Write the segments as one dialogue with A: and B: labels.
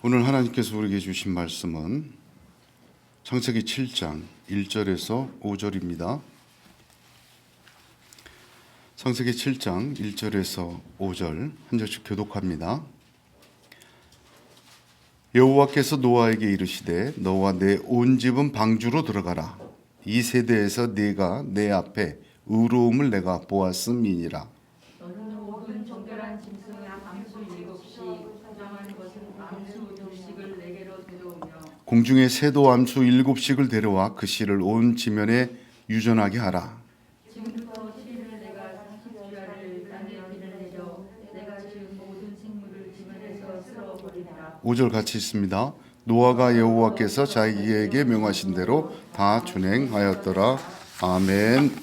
A: 오늘 하나님께서 우리에게 주신 말씀은 창세기 7장 1절에서 5절입니다. 창세기 7장 1절에서 5절 한 절씩 교독합니다. 여호와께서 노아에게 이르시되 너와 내 온 집은 방주로 들어가라. 이 세대에서 네가 내 앞에 의로움을 내가 보았음이니라.
B: 너는 모든 정결한 짐승의 암수 7씩 부정한 것은 암수 2씩을 내게로 데려오며
A: 공중의 새도 암수 7씩을 데려와 그 씨를 온 지면에 유전하게 하라.
B: 지금부터 씨를 내가 40주야를 땅에 비를 내려 내가 지은 모든 생물을 지면에서 쓸어버리리라.
A: 5절 같이 있습니다. 노아가 여호와께서 자기에게 명하신 대로 다 준행하였더라. 아멘.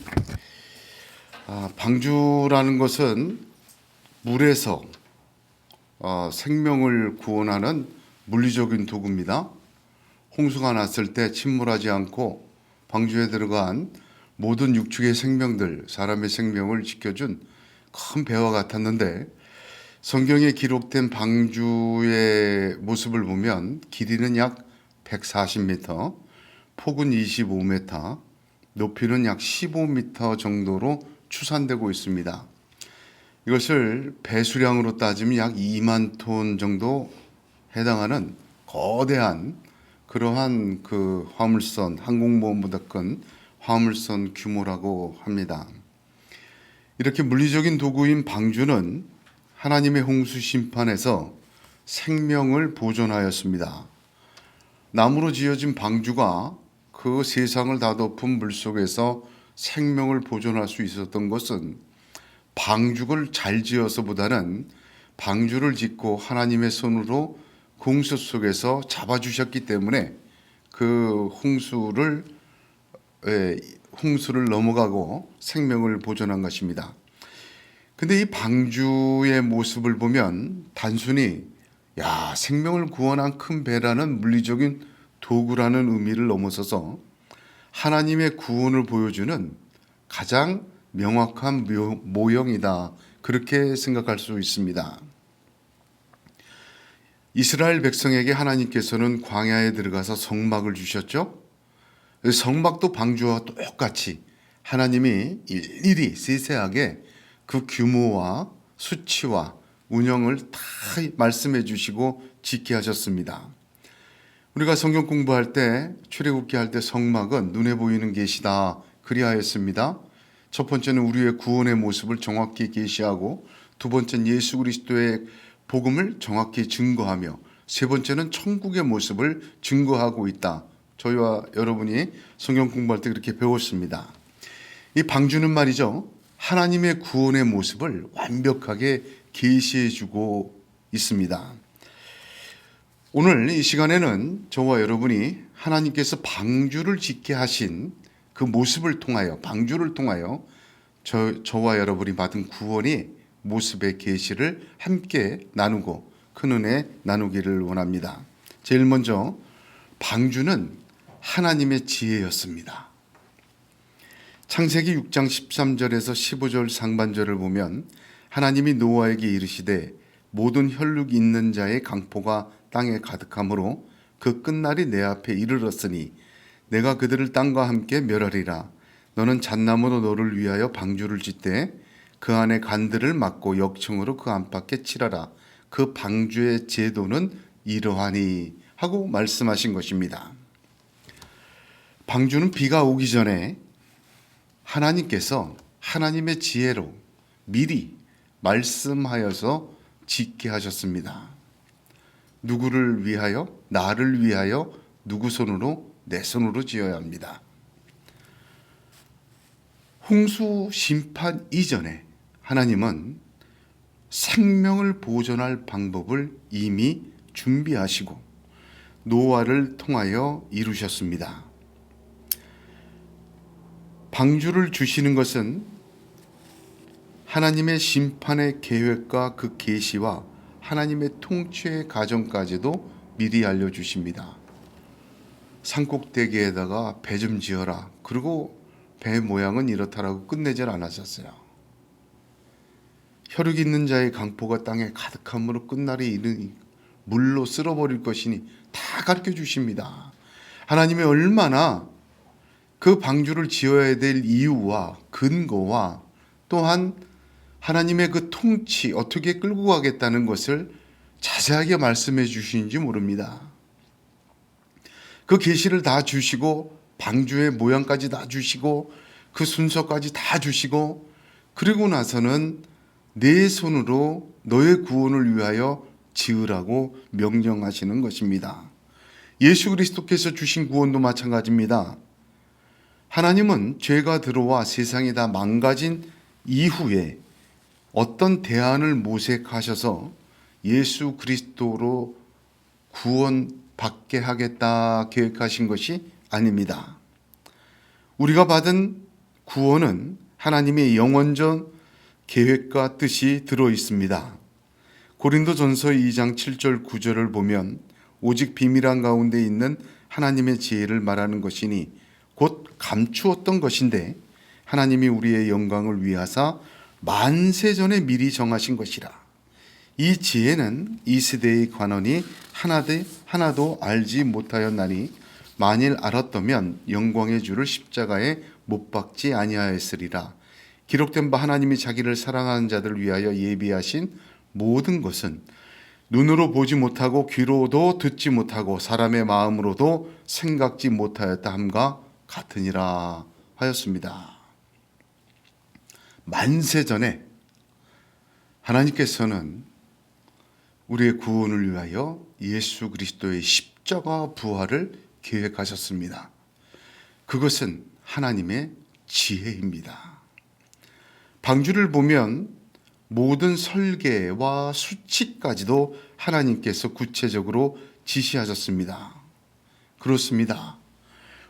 A: 방주라는 것은 물에서 생명을 구원하는 물리적인 도구입니다. 홍수가 났을 때 침몰하지 않고 방주에 들어간 모든 육축의 생명들, 사람의 생명을 지켜준 큰 배와 같았는데, 성경에 기록된 방주의 모습을 보면 길이는 약 140m, 폭은 25m, 높이는 약 15m 정도로 추산되고 있습니다. 이것을 배수량으로 따지면 약 2만 톤 정도 해당하는 거대한 그러한 그 화물선, 항공모함보다 큰 화물선 규모라고 합니다. 이렇게 물리적인 도구인 방주는 하나님의 홍수 심판에서 생명을 보존하였습니다. 나무로 지어진 방주가 그 세상을 다 덮은 물속에서 생명을 보존할 수 있었던 것은 방주를 잘 지어서보다는 방주를 짓고 하나님의 손으로 홍수 속에서 잡아주셨기 때문에 그 홍수를 넘어가고 생명을 보존한 것입니다. 근데 이 방주의 모습을 보면 단순히 생명을 구원한 큰 배라는 물리적인 도구라는 의미를 넘어서서 하나님의 구원을 보여주는 가장 명확한 모형이다, 그렇게 생각할 수 있습니다. 이스라엘 백성에게 하나님께서는 광야에 들어가서 성막을 주셨죠. 성막도 방주와 똑같이 하나님이 일일이 세세하게 그 규모와 수치와 운영을 다 말씀해 주시고 짓게 하셨습니다. 우리가 성경 공부할 때, 출애굽기 할 때 성막은 눈에 보이는 계시다 그리하였습니다. 첫 번째는 우리의 구원의 모습을 정확히 계시하고, 두 번째는 예수 그리스도의 복음을 정확히 증거하며, 세 번째는 천국의 모습을 증거하고 있다. 저희와 여러분이 성경 공부할 때 그렇게 배웠습니다. 이 방주는 말이죠, 하나님의 구원의 모습을 완벽하게 계시해 주고 있습니다. 오늘 이 시간에는 저와 여러분이 하나님께서 방주를 짓게 하신 그 모습을 통하여, 방주를 통하여 저와 여러분이 받은 구원의 모습의 계시를 함께 나누고 큰 은혜 나누기를 원합니다. 제일 먼저 방주는 하나님의 지혜였습니다. 창세기 6장 13절에서 15절 상반절을 보면 하나님이 노아에게 이르시되 모든 혈육 있는 자의 강포가 땅에 가득하므로 그 끝날이 내 앞에 이르렀으니 내가 그들을 땅과 함께 멸하리라. 너는 잣나무로 너를 위하여 방주를 짓되 그 안에 간들을 막고 역청으로 그 안팎에 칠하라. 그 방주의 제도는 이러하니 하고 말씀하신 것입니다. 방주는 비가 오기 전에 하나님께서 하나님의 지혜로 미리 말씀하여서 짓게 하셨습니다. 누구를 위하여? 나를 위하여 누구 손으로? 내 손으로 지어야 합니다. 홍수 심판 이전에 하나님은 생명을 보존할 방법을 이미 준비하시고 노아를 통하여 이루셨습니다. 방주를 주시는 것은 하나님의 심판의 계획과 그 계시와 하나님의 통치의 과정까지도 미리 알려주십니다. 산꼭대기에다가 배 좀 지어라. 그리고 배 모양은 이렇다라고 끝내질 않으셨어요. 혈육 있는 자의 강포가 땅에 가득함으로 끝날이 물로 쓸어버릴 것이니 다 가르쳐 주십니다. 하나님이 얼마나 그 방주를 지어야 될 이유와 근거와 또한 하나님의 그 통치 어떻게 끌고 가겠다는 것을 자세하게 말씀해 주시는지 모릅니다. 그 계시를 다 주시고 방주의 모양까지 다 주시고 그 순서까지 다 주시고 그리고 나서는 내 손으로 너의 구원을 위하여 지으라고 명령하시는 것입니다. 예수 그리스도께서 주신 구원도 마찬가지입니다. 하나님은 죄가 들어와 세상이 다 망가진 이후에 어떤 대안을 모색하셔서 예수 그리스도로 구원받게 하겠다 계획하신 것이 아닙니다. 우리가 받은 구원은 하나님의 영원전 계획과 뜻이 들어 있습니다. 고린도전서 2장 7절 9절을 보면 오직 비밀한 가운데 있는 하나님의 지혜를 말하는 것이니 곧 감추었던 것인데 하나님이 우리의 영광을 위하사 만세전에 미리 정하신 것이라. 이 지혜는 이 세대의 관원이 하나도 알지 못하였나니 만일 알았다면 영광의 주를 십자가에 못 박지 아니하였으리라. 기록된 바 하나님이 자기를 사랑하는 자들을 위하여 예비하신 모든 것은 눈으로 보지 못하고 귀로도 듣지 못하고 사람의 마음으로도 생각지 못하였다 함과 같으니라 하였습니다. 만세전에 하나님께서는 우리의 구원을 위하여 예수 그리스도의 십자가 부활을 계획하셨습니다. 그것은 하나님의 지혜입니다. 방주를 보면 모든 설계와 수칙까지도 하나님께서 구체적으로 지시하셨습니다. 그렇습니다.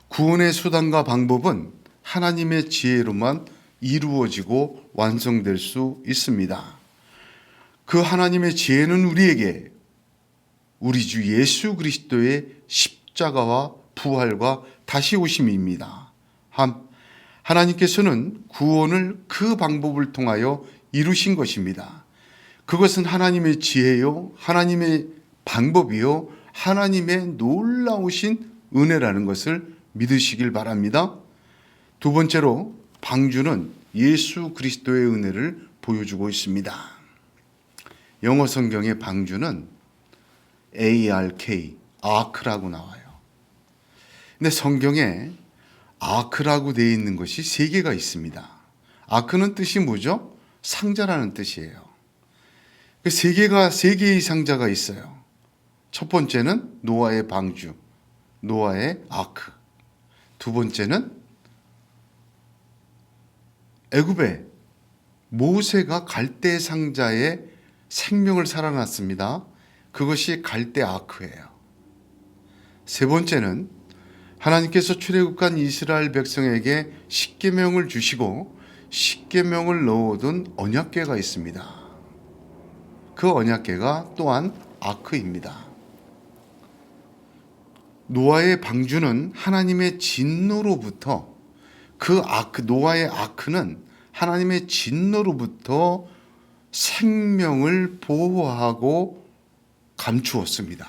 A: 구원의 수단과 방법은 하나님의 지혜로만 이루어지고 완성될 수 있습니다. 그 하나님의 지혜는 우리에게 우리 주 예수 그리스도의 십자가와 부활과 다시 오심입니다. 하나님께서는 구원을 그 방법을 통하여 이루신 것입니다. 그것은 하나님의 지혜요, 하나님의 방법이요, 하나님의 놀라우신 은혜라는 것을 믿으시길 바랍니다. 두 번째로 방주는 예수 그리스도의 은혜를 보여주고 있습니다. 영어 성경의 방주는 ARK, 아크라고 나와요. 근데 성경에 아크라고 되어 있는 것이 세 개가 있습니다. 아크는 뜻이 뭐죠? 상자라는 뜻이에요. 세 개의 상자가 있어요. 첫 번째는 노아의 방주, 노아의 아크. 두 번째는 애굽에 모세가 갈대 상자에 생명을 살아났습니다. 그것이 갈대 아크예요. 세 번째는 하나님께서 출애굽한 이스라엘 백성에게 십계명을 주시고 십계명을 넣어둔 언약궤가 있습니다. 그 언약궤가 또한 아크입니다. 노아의 방주는 하나님의 진노로부터 노아의 아크는 하나님의 진노로부터 생명을 보호하고 감추었습니다.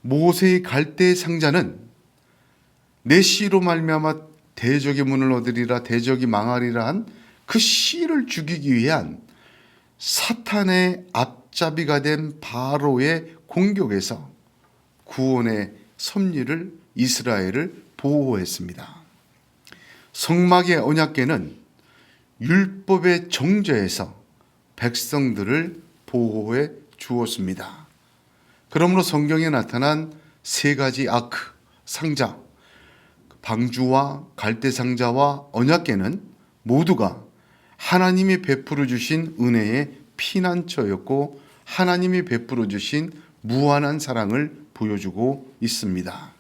A: 모세의 갈대 상자는 내 씨로 말미암아 대적의 문을 얻으리라 대적이 망하리라 한 그 씨를 죽이기 위한 사탄의 앞잡이가 된 바로의 공격에서 구원의 섭리를 이스라엘을 보호했습니다. 성막의 언약궤는 율법의 정죄에서 백성들을 보호해 주었습니다. 그러므로 성경에 나타난 세 가지 아크, 상자, 방주와 갈대 상자와 언약궤는 모두가 하나님이 베풀어 주신 은혜의 피난처였고 하나님이 베풀어 주신 무한한 사랑을 보여주고 있습니다.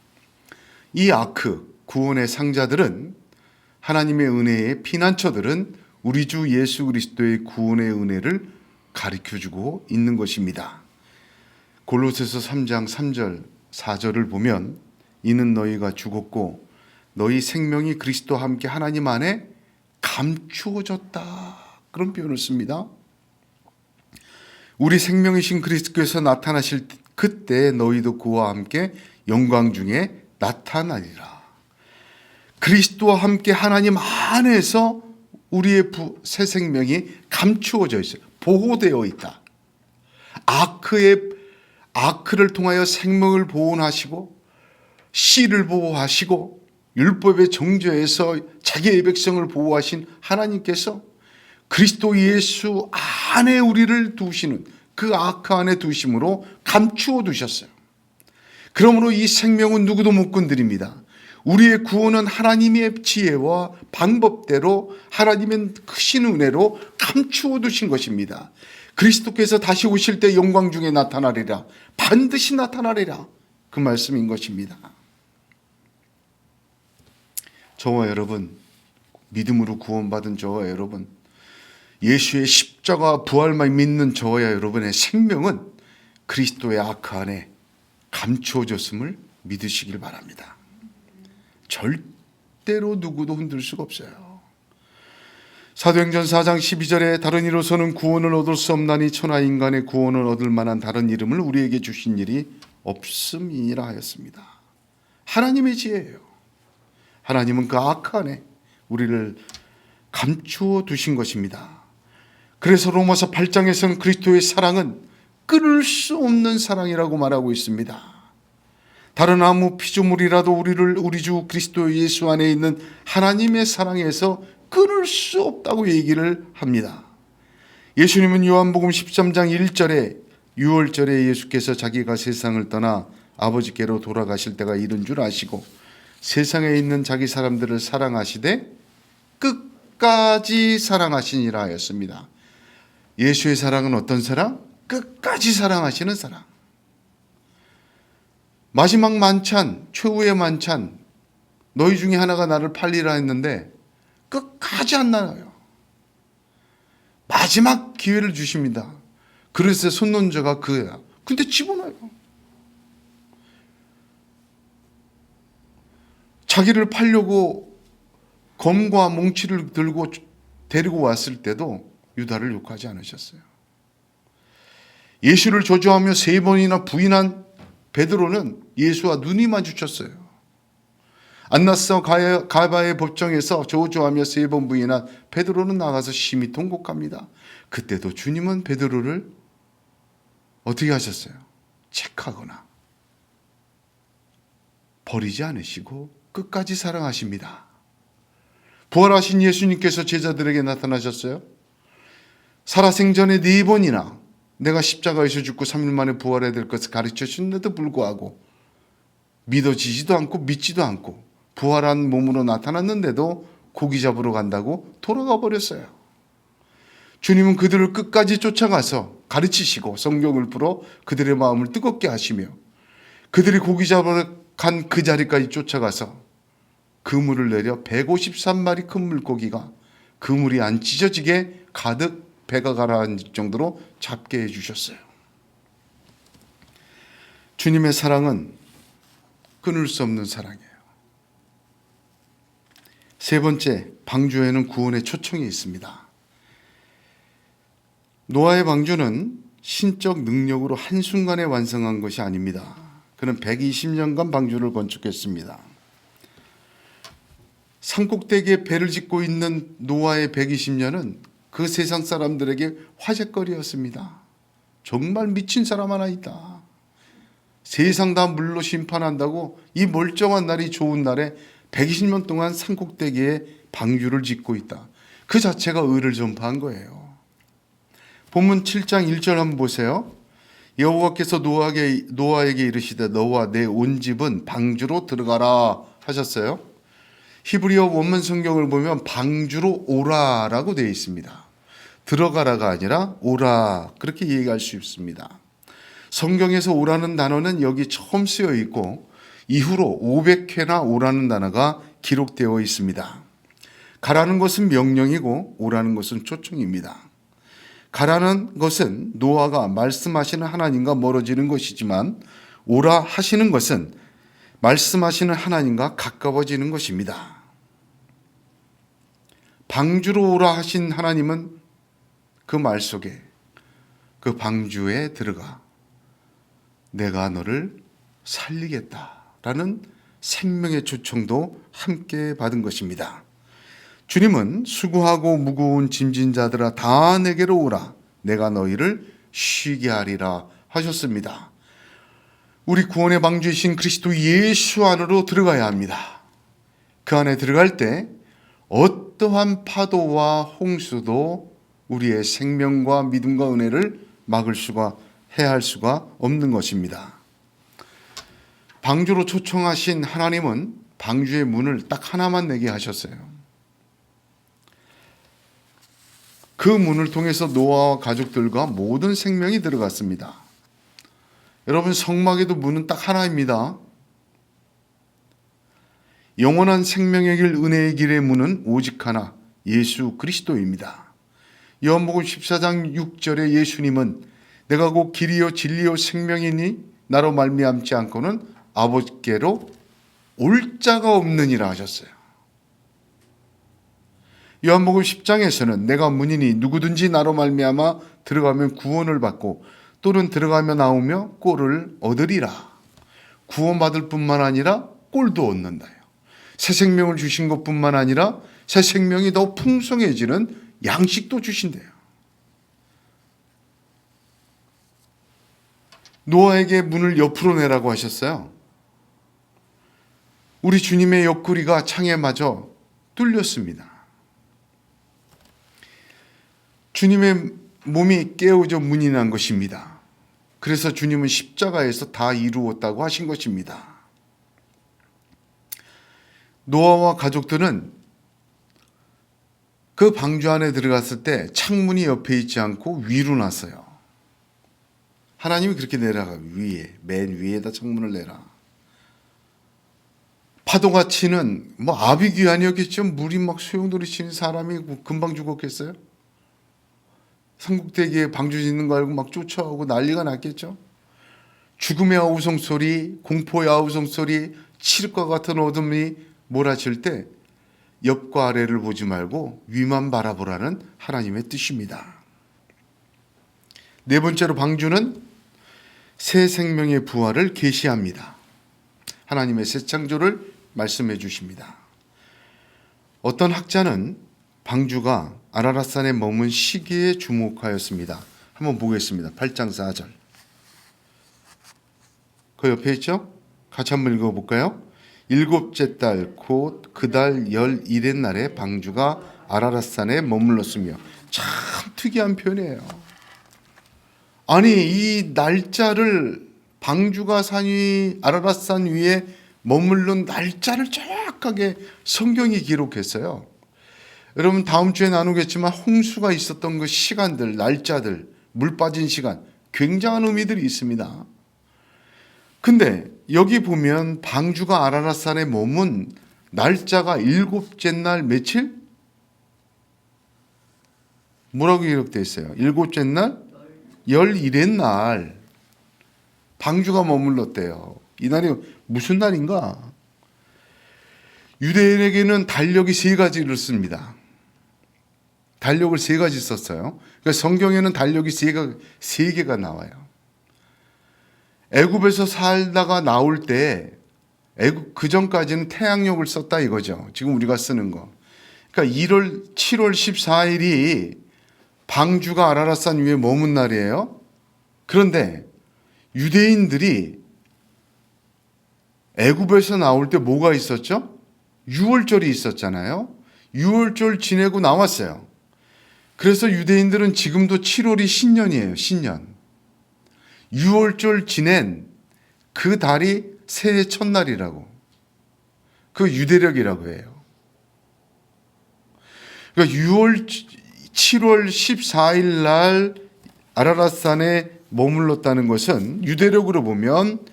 A: 이 아크, 구원의 상자들은 하나님의 은혜의 피난처들은 우리 주 예수 그리스도의 구원의 은혜를 가르쳐주고 있는 것입니다. 골로새서 3장 3절 4절을 보면 이는 너희가 죽었고 너희 생명이 그리스도와 함께 하나님 안에 감추어졌다 그런 표현을 씁니다. 우리 생명이신 그리스도께서 나타나실 그때 너희도 그와 함께 영광 중에 나타나리라. 그리스도와 함께 하나님 안에서 우리의 새 생명이 감추어져 있어요. 보호되어 있다. 아크를 통하여 생명을 보호하시고 씨를 보호하시고 율법의 정죄에서 자기의 백성을 보호하신 하나님께서 그리스도 예수 안에 우리를 두시는 그 아크 안에 두심으로 감추어 두셨어요. 그러므로 이 생명은 누구도 못 건드립니다. 우리의 구원은 하나님의 지혜와 방법대로 하나님의 크신 은혜로 감추어 두신 것입니다. 그리스도께서 다시 오실 때 영광 중에 나타나리라. 반드시 나타나리라. 그 말씀인 것입니다. 저와 여러분, 믿음으로 구원받은 저와 여러분, 예수의 십자가 부활만 믿는 저와 여러분의 생명은 그리스도의 아크 안에 감추어졌음을 믿으시길 바랍니다. 절대로 누구도 흔들 수가 없어요. 사도행전 4장 12절에 다른 이로서는 구원을 얻을 수 없나니 천하 인간의 구원을 얻을 만한 다른 이름을 우리에게 주신 일이 없음이니라 하였습니다. 하나님의 지혜예요. 하나님은 그 아크 안에 우리를 감추어 두신 것입니다. 그래서 로마서 8장에서는 그리스도의 사랑은 끊을 수 없는 사랑이라고 말하고 있습니다. 다른 아무 피조물이라도 우리 주 그리스도 예수 안에 있는 하나님의 사랑에서 끊을 수 없다고 얘기를 합니다. 예수님은 요한복음 13장 1절에 6월절에 예수께서 자기가 세상을 떠나 아버지께로 돌아가실 때가 이른 줄 아시고 세상에 있는 자기 사람들을 사랑하시되 끝까지 사랑하시니라 하였습니다. 예수의 사랑은 어떤 사랑? 끝까지 사랑하시는 사랑. 마지막 만찬, 최후의 만찬, 너희 중에 하나가 나를 팔리라 했는데 끝까지 안 나가요. 마지막 기회를 주십니다. 그래서 손 놓은 자가 그야. 근데 집어넣어요. 자기를 팔려고 검과 몽치를 들고 데리고 왔을 때도 유다를 욕하지 않으셨어요. 예수를 저주하며 3번이나 부인한 베드로는 예수와 눈이 마주쳤어요. 안나스와 가바의 법정에서 저주하며 3번 부인한 베드로는 나가서 심히 통곡합니다. 그때도 주님은 베드로를 어떻게 하셨어요? 체크하거나 버리지 않으시고 끝까지 사랑하십니다. 부활하신 예수님께서 제자들에게 나타나셨어요. 살아생전에 4번이나 내가 십자가에서 죽고 3일 만에 부활해야 될 것을 가르쳐 주는데도 불구하고 믿어지지도 않고 믿지도 않고 부활한 몸으로 나타났는데도 고기 잡으러 간다고 돌아가 버렸어요. 주님은 그들을 끝까지 쫓아가서 가르치시고 성경을 풀어 그들의 마음을 뜨겁게 하시며 그들이 고기 잡으러 간 그 자리까지 쫓아가서 그물을 내려 153마리 큰 물고기가 그물이 안 찢어지게 가득 배가 가라앉을 정도로 잡게 해주셨어요. 주님의 사랑은 끊을 수 없는 사랑이에요. 3번째, 방주에는 구원의 초청이 있습니다. 노아의 방주는 신적 능력으로 한순간에 완성한 것이 아닙니다. 그는 120년간 방주를 건축했습니다. 산꼭대기에 배를 짓고 있는 노아의 120년은 그 세상 사람들에게 화제거리였습니다. 정말 미친 사람 하나 있다. 세상 다 물로 심판한다고 이 멀쩡한 날이 좋은 날에 120년 동안 산꼭대기에 방주를 짓고 있다. 그 자체가 의를 전파한 거예요. 본문 7장 1절 한번 보세요. 여호와께서 노아에게 이르시되 너와 내 온 집은 방주로 들어가라 하셨어요. 히브리어 원문 성경을 보면 방주로 오라라고 되어 있습니다. 들어가라가 아니라 오라 그렇게 얘기할 수 있습니다. 성경에서 오라는 단어는 여기 처음 쓰여 있고 이후로 500회나 오라는 단어가 기록되어 있습니다. 가라는 것은 명령이고 오라는 것은 초청입니다. 가라는 것은 노아가 말씀하시는 하나님과 멀어지는 것이지만 오라 하시는 것은 말씀하시는 하나님과 가까워지는 것입니다. 방주로 오라 하신 하나님은 그 말 속에 그 방주에 들어가 내가 너를 살리겠다라는 생명의 초청도 함께 받은 것입니다. 주님은 수고하고 무거운 짐진 자들아 다 내게로 오라 내가 너희를 쉬게 하리라 하셨습니다. 우리 구원의 방주이신 그리스도 예수 안으로 들어가야 합니다. 그 안에 들어갈 때 어떠한 파도와 홍수도 우리의 생명과 믿음과 은혜를 막을 수가 해할 수가 없는 것입니다. 방주로 초청하신 하나님은 방주의 문을 딱 하나만 내게 하셨어요. 그 문을 통해서 노아와 가족들과 모든 생명이 들어갔습니다. 여러분, 성막에도 문은 딱 하나입니다. 영원한 생명의 길, 은혜의 길의 문은 오직 하나, 예수 그리스도입니다. 요한복음 14장 6절에 예수님은 내가 곧 길이요 진리요 생명이니 나로 말미암지 않고는 아버지께로 올 자가 없느니라 하셨어요. 요한복음 10장에서는 내가 문이니 누구든지 나로 말미암아 들어가면 구원을 받고 또는 들어가며 나오며 꼴을 얻으리라. 구원받을 뿐만 아니라 꼴도 얻는다요. 새 생명을 주신 것뿐만 아니라 새 생명이 더 풍성해지는 양식도 주신대요. 노아에게 문을 옆으로 내라고 하셨어요. 우리 주님의 옆구리가 창에 맞아 뚫렸습니다. 주님의 몸이 깨어져 문이 난 것입니다. 그래서 주님은 십자가에서 다 이루었다고 하신 것입니다. 노아와 가족들은 그 방주 안에 들어갔을 때 창문이 옆에 있지 않고 위로 놨어요. 하나님이 그렇게 내라가 위에, 맨 위에다 창문을 내라. 파도가 치는 아비규환이었겠죠. 물이 막 소용돌이 치는 사람이 금방 죽었겠어요. 삼국대기에 방주 짓는 거 알고 막 쫓아오고 난리가 났겠죠. 죽음의 아우성 소리, 공포의 아우성 소리, 칠흑과 같은 어둠이 몰아칠 때 옆과 아래를 보지 말고 위만 바라보라는 하나님의 뜻입니다. 네 번째로 방주는 새 생명의 부활을 계시합니다. 하나님의 새 창조를 말씀해 주십니다. 어떤 학자는 방주가 아라랏산에 머문 시기에 주목하였습니다. 한번 보겠습니다. 8장 4절. 그 옆에 있죠? 같이 한번 읽어볼까요? 일곱째 달 곧 그 달 11의 날에 방주가 아라랏산에 머물렀으며. 참 특이한 표현이에요. 아니, 이 날짜를 방주가 아라랏산 위에 머물른 날짜를 정확하게 성경이 기록했어요. 여러분, 다음 주에 나누겠지만 홍수가 있었던 그 시간들, 날짜들, 물 빠진 시간, 굉장한 의미들이 있습니다. 근데 여기 보면 방주가 아라랏산에 머문 날짜가 일곱째 날 며칠? 뭐라고 기록되어 있어요? 일곱째 날 11의 날 방주가 머물렀대요. 이 날이 무슨 날인가? 유대인에게는 달력이 세 가지를 씁니다. 달력을 세 가지 썼어요. 그러니까 성경에는 달력이 세 개가 나와요. 애굽에서 살다가 나올 때 그 전까지는 태양력을 썼다 이거죠. 지금 우리가 쓰는 거. 그러니까 7월 14일이 방주가 아라랏산 위에 머문 날이에요. 그런데 유대인들이 애굽에서 나올 때 뭐가 있었죠? 유월절이 있었잖아요. 유월절 지내고 나왔어요. 그래서 유대인들은 지금도 7월이 신년이에요. 신년. 유월절 지낸 그 달이 새해 첫날이라고. 그 유대력이라고 해요. 그러니까 7월 14일 날 아라랏산에 머물렀다는 것은 유대력으로 보면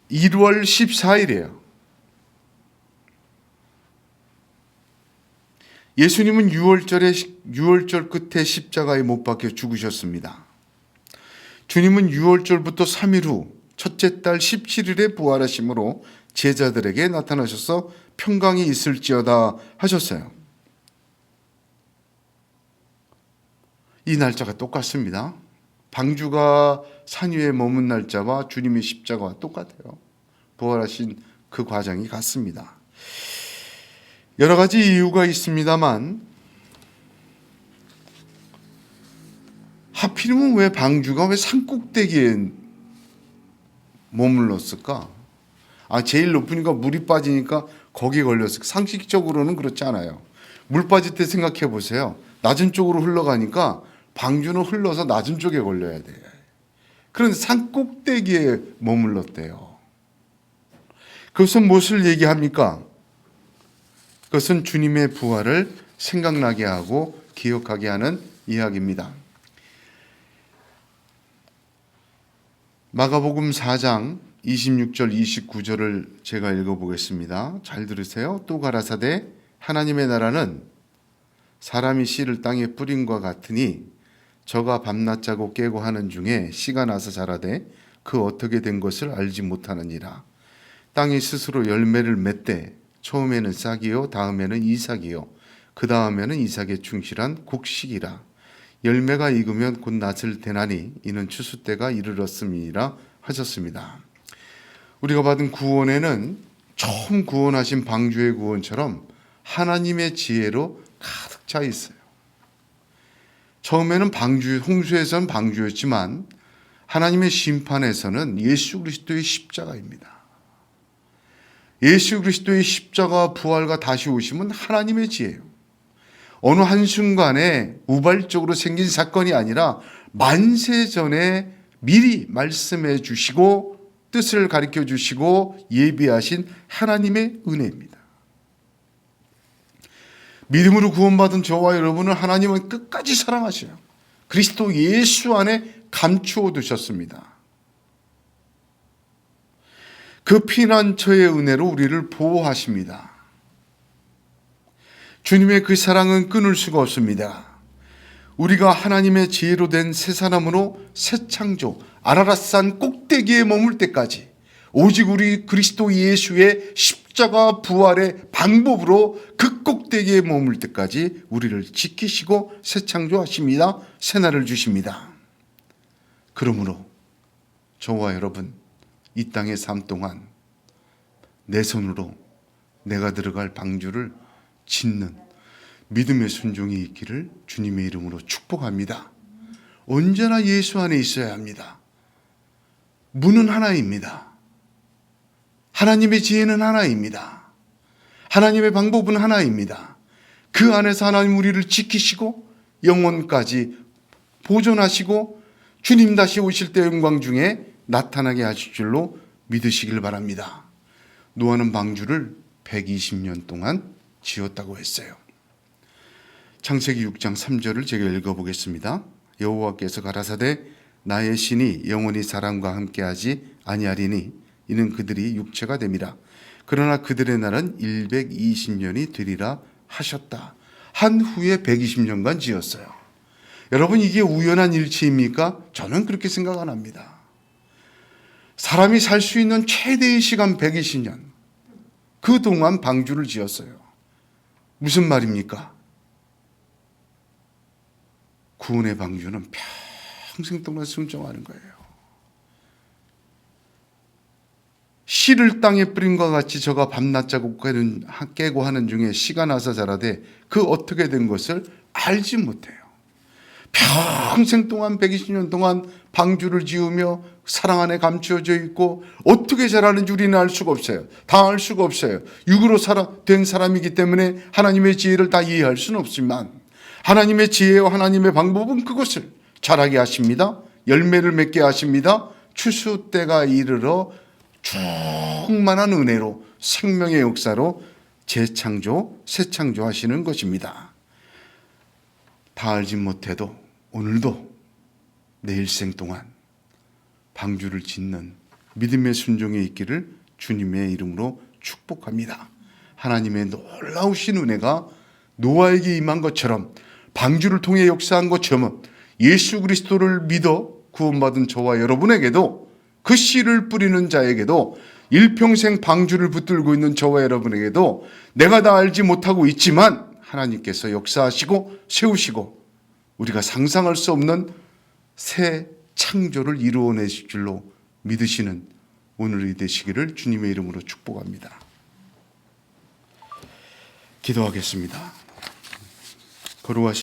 A: 1월 14일이에요. 예수님은 6월절 끝에 십자가에 못 박혀 죽으셨습니다. 주님은 6월절부터 3일 후 첫째 달 17일에 부활하심으로 제자들에게 나타나셔서 평강이 있을지어다 하셨어요. 이 날짜가 똑같습니다. 방주가 산 위에 머문 날짜와 주님의 십자가와 똑같아요. 부활하신 그 과정이 같습니다. 여러 가지 이유가 있습니다만 하필이면 왜 방주가 왜 산꼭대기에 머물렀을까? 제일 높으니까 물이 빠지니까 거기에 걸렸을까? 상식적으로는 그렇지 않아요. 물 빠질 때 생각해 보세요. 낮은 쪽으로 흘러가니까 방주는 흘러서 낮은 쪽에 걸려야 돼요. 그런데 산꼭대기에 머물렀대요. 그것은 무엇을 얘기합니까? 그것은 주님의 부활을 생각나게 하고 기억하게 하는 이야기입니다. 마가복음 4장 26절 29절을 제가 읽어보겠습니다. 잘 들으세요. 또 가라사대 하나님의 나라는 사람이 씨를 땅에 뿌린과 같으니 저가 밤낮 자고 깨고 하는 중에 씨가 나서 자라되 그 어떻게 된 것을 알지 못하느니라. 땅이 스스로 열매를 맺되 처음에는 싹이요 다음에는 이삭이요 그 다음에는 이삭에 충실한 곡식이라. 열매가 익으면 곧 낫을 대나니 이는 추수 때가 이르렀음이라 하셨습니다. 우리가 받은 구원에는 처음 구원하신 방주의 구원처럼 하나님의 지혜로 가득 차 있어요. 처음에는 홍수에서는 방주였지만 하나님의 심판에서는 예수 그리스도의 십자가입니다. 예수 그리스도의 십자가 부활과 다시 오심은 하나님의 지혜예요. 어느 한순간에 우발적으로 생긴 사건이 아니라 만세 전에 미리 말씀해 주시고 뜻을 가르쳐 주시고 예비하신 하나님의 은혜입니다. 믿음으로 구원받은 저와 여러분을 하나님은 끝까지 사랑하셔요. 그리스도 예수 안에 감추어 두셨습니다. 그 피난처의 은혜로 우리를 보호하십니다. 주님의 그 사랑은 끊을 수가 없습니다. 우리가 하나님의 지혜로 된 새 사람으로 새 창조, 아라랏산 꼭대기에 머물 때까지 오직 우리 그리스도 예수의 십자가 부활의 방법으로 그 꼭대기에 머물 때까지 우리를 지키시고 새 창조하십니다. 새 날을 주십니다. 그러므로 저와 여러분 이 땅의 삶 동안 내 손으로 내가 들어갈 방주를 짓는 믿음의 순종이 있기를 주님의 이름으로 축복합니다. 언제나 예수 안에 있어야 합니다. 문은 하나입니다. 하나님의 지혜는 하나입니다. 하나님의 방법은 하나입니다. 그 안에서 하나님 우리를 지키시고 영원까지 보존하시고 주님 다시 오실 때 영광 중에 나타나게 하실 줄로 믿으시길 바랍니다. 노아는 방주를 120년 동안 지었다고 했어요. 창세기 6장 3절을 제가 읽어보겠습니다. 여호와께서 가라사대 나의 신이 영원히 사람과 함께하지 아니하리니 이는 그들이 육체가 됨이라. 그러나 그들의 날은 120년이 되리라 하셨다. 한 후에 120년간 지었어요. 여러분 이게 우연한 일치입니까? 저는 그렇게 생각 안 합니다. 사람이 살 수 있는 최대의 시간 120년. 그동안 방주를 지었어요. 무슨 말입니까? 구원의 방주는 평생 동안 순종하는 거예요. 씨를 땅에 뿌린과 같이 저가 밤낮 자고 깨고 하는 중에 씨가 나서 자라되 그 어떻게 된 것을 알지 못해요. 평생 동안 120년 동안 방주를 지으며 사랑 안에 감추어져 있고 어떻게 자라는지 우리는 알 수가 없어요. 다 알 수가 없어요. 육으로 된 사람이기 때문에 하나님의 지혜를 다 이해할 수는 없지만 하나님의 지혜와 하나님의 방법은 그것을 자라게 하십니다. 열매를 맺게 하십니다. 추수 때가 이르러 충만한 은혜로 생명의 역사로 재창조, 새 창조하시는 것입니다. 다 알지 못해도 오늘도 내 일생 동안 방주를 짓는 믿음의 순종에 있기를 주님의 이름으로 축복합니다. 하나님의 놀라우신 은혜가 노아에게 임한 것처럼 방주를 통해 역사한 것처럼 예수 그리스도를 믿어 구원받은 저와 여러분에게도 그 씨를 뿌리는 자에게도 일평생 방주를 붙들고 있는 저와 여러분에게도 내가 다 알지 못하고 있지만 하나님께서 역사하시고 세우시고 우리가 상상할 수 없는 새 창조를 이루어내실 줄로 믿으시는 오늘이 되시기를 주님의 이름으로 축복합니다. 기도하겠습니다. 거룩하신